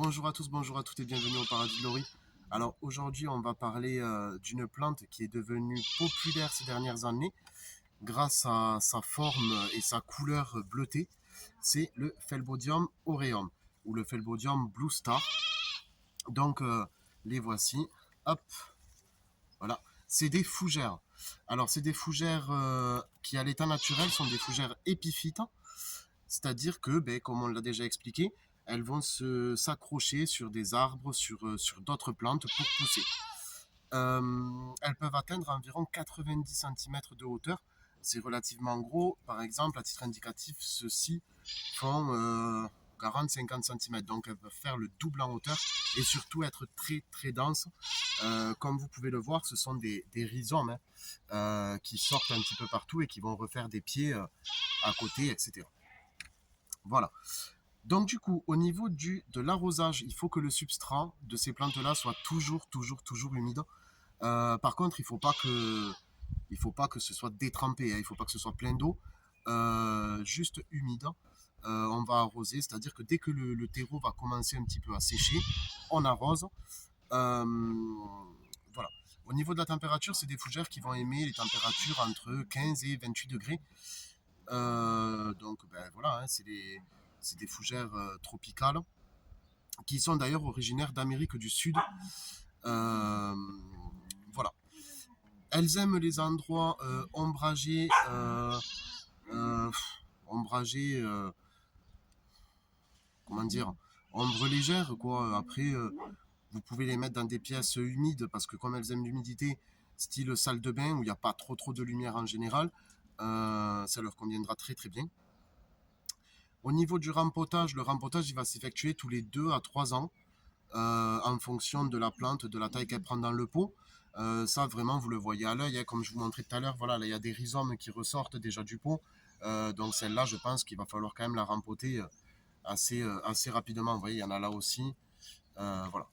Bonjour à tous, bonjour à toutes et bienvenue au Paradis de Laurie. Alors aujourd'hui on va parler d'une plante qui est devenue populaire ces dernières années grâce à sa forme et sa couleur bleutée. C'est le Phelbodium aureum ou le Phelbodium Blue Star. Donc les voici. Hop, voilà. C'est des fougères. Alors c'est des fougères qui à l'état naturel sont des fougères épiphytes. C'est-à-dire que, ben, comme on l'a déjà expliqué, elles vont s'accrocher sur des arbres, sur d'autres plantes pour pousser. Elles peuvent atteindre environ 90 centimètres de hauteur. C'est relativement gros. Par exemple, à titre indicatif, ceux-ci font 40-50 centimètres. Donc elles peuvent faire le double en hauteur et surtout être très très denses. Comme vous pouvez le voir, ce sont des rhizomes qui sortent un petit peu partout et qui vont refaire des pieds à côté, etc. Voilà. Donc du coup, au niveau de l'arrosage, il faut que le substrat de ces plantes-là soit toujours humide. Par contre, il faut pas que ce soit détrempé, hein, il ne faut pas que ce soit plein d'eau, juste humide. On va arroser, c'est-à-dire que dès que le terreau va commencer un petit peu à sécher, on arrose. Euh, voilà. Au niveau de la température, c'est des fougères qui vont aimer les températures entre 15 et 28 degrés. Donc, ben voilà, hein, c'est des fougères tropicales qui sont d'ailleurs originaires d'Amérique du Sud. Euh, voilà. Elles aiment les endroits ombragés, euh, ombragés, comment dire, ombre légère, quoi. Après, vous pouvez les mettre dans des pièces humides parce que comme elles aiment l'humidité, style salle de bain où il n'y a pas trop de lumière en général, ça leur conviendra très très bien. Au niveau du rempotage, le rempotage il va s'effectuer tous les 2 à 3 ans en fonction de la plante, de la taille qu'elle prend dans le pot. Ça vraiment vous le voyez à l'œil, hein, comme je vous montrais tout à l'heure, voilà, là il y a des rhizomes qui ressortent déjà du pot. Donc celle-là, je pense qu'il va falloir quand même la rempoter assez rapidement. Vous voyez, il y en a là aussi. Voilà.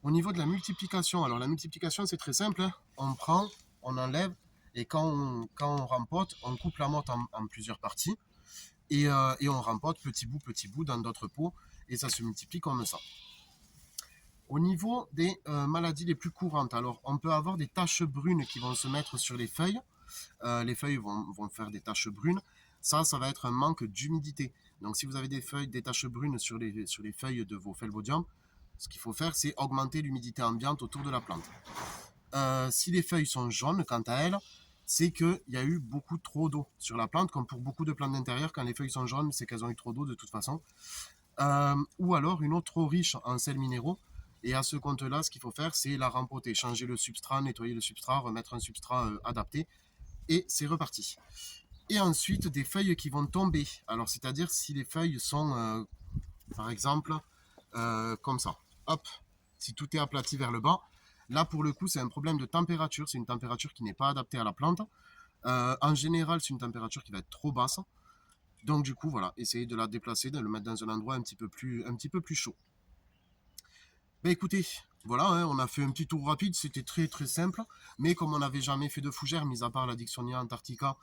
Au niveau de la multiplication, alors la multiplication c'est très simple, hein. On prend, on enlève, et quand on rempote, on coupe la motte en plusieurs parties. Et on rempote petit bout dans d'autres pots et ça se multiplie comme ça. Au niveau des maladies les plus courantes, alors on peut avoir des taches brunes qui vont se mettre sur les feuilles. Les feuilles vont faire des taches brunes. Ça va être un manque d'humidité. Donc si vous avez des taches brunes sur les feuilles de vos phelbodiums, ce qu'il faut faire, c'est augmenter l'humidité ambiante autour de la plante. Si les feuilles sont jaunes, quant à elles, c'est qu'il y a eu beaucoup trop d'eau sur la plante, comme pour beaucoup de plantes d'intérieur, quand les feuilles sont jaunes, c'est qu'elles ont eu trop d'eau de toute façon. Ou alors une eau trop riche en sels minéraux. Et à ce compte-là, ce qu'il faut faire, c'est la rempoter, changer le substrat, nettoyer le substrat, remettre un substrat adapté, et c'est reparti. Et ensuite, des feuilles qui vont tomber. Alors, c'est-à-dire si les feuilles sont, par exemple, comme ça. Hop, si tout est aplati vers le bas, là, pour le coup, c'est un problème de température. C'est une température qui n'est pas adaptée à la plante. En général, c'est une température qui va être trop basse. Donc, du coup, voilà, essayez de la déplacer, de le mettre dans un endroit un petit peu plus chaud. Ben écoutez, voilà, hein, on a fait un petit tour rapide, c'était très très simple, mais comme on n'avait jamais fait de fougère, mis à part la Dixonia antarctica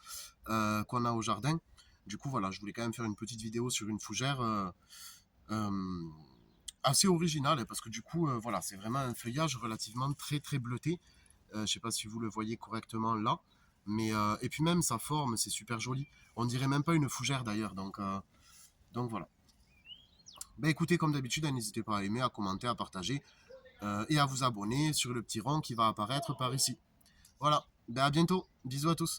qu'on a au jardin, du coup voilà, je voulais quand même faire une petite vidéo sur une fougère euh, assez originale, parce que du coup, voilà, c'est vraiment un feuillage relativement très très bleuté. Je ne sais pas si vous le voyez correctement là, mais et puis même sa forme, c'est super joli. On dirait même pas une fougère d'ailleurs, donc voilà. Ben écoutez, comme d'habitude, n'hésitez pas à aimer, à commenter, à partager et à vous abonner sur le petit rond qui va apparaître par ici. Voilà, ben à bientôt, bisous à tous.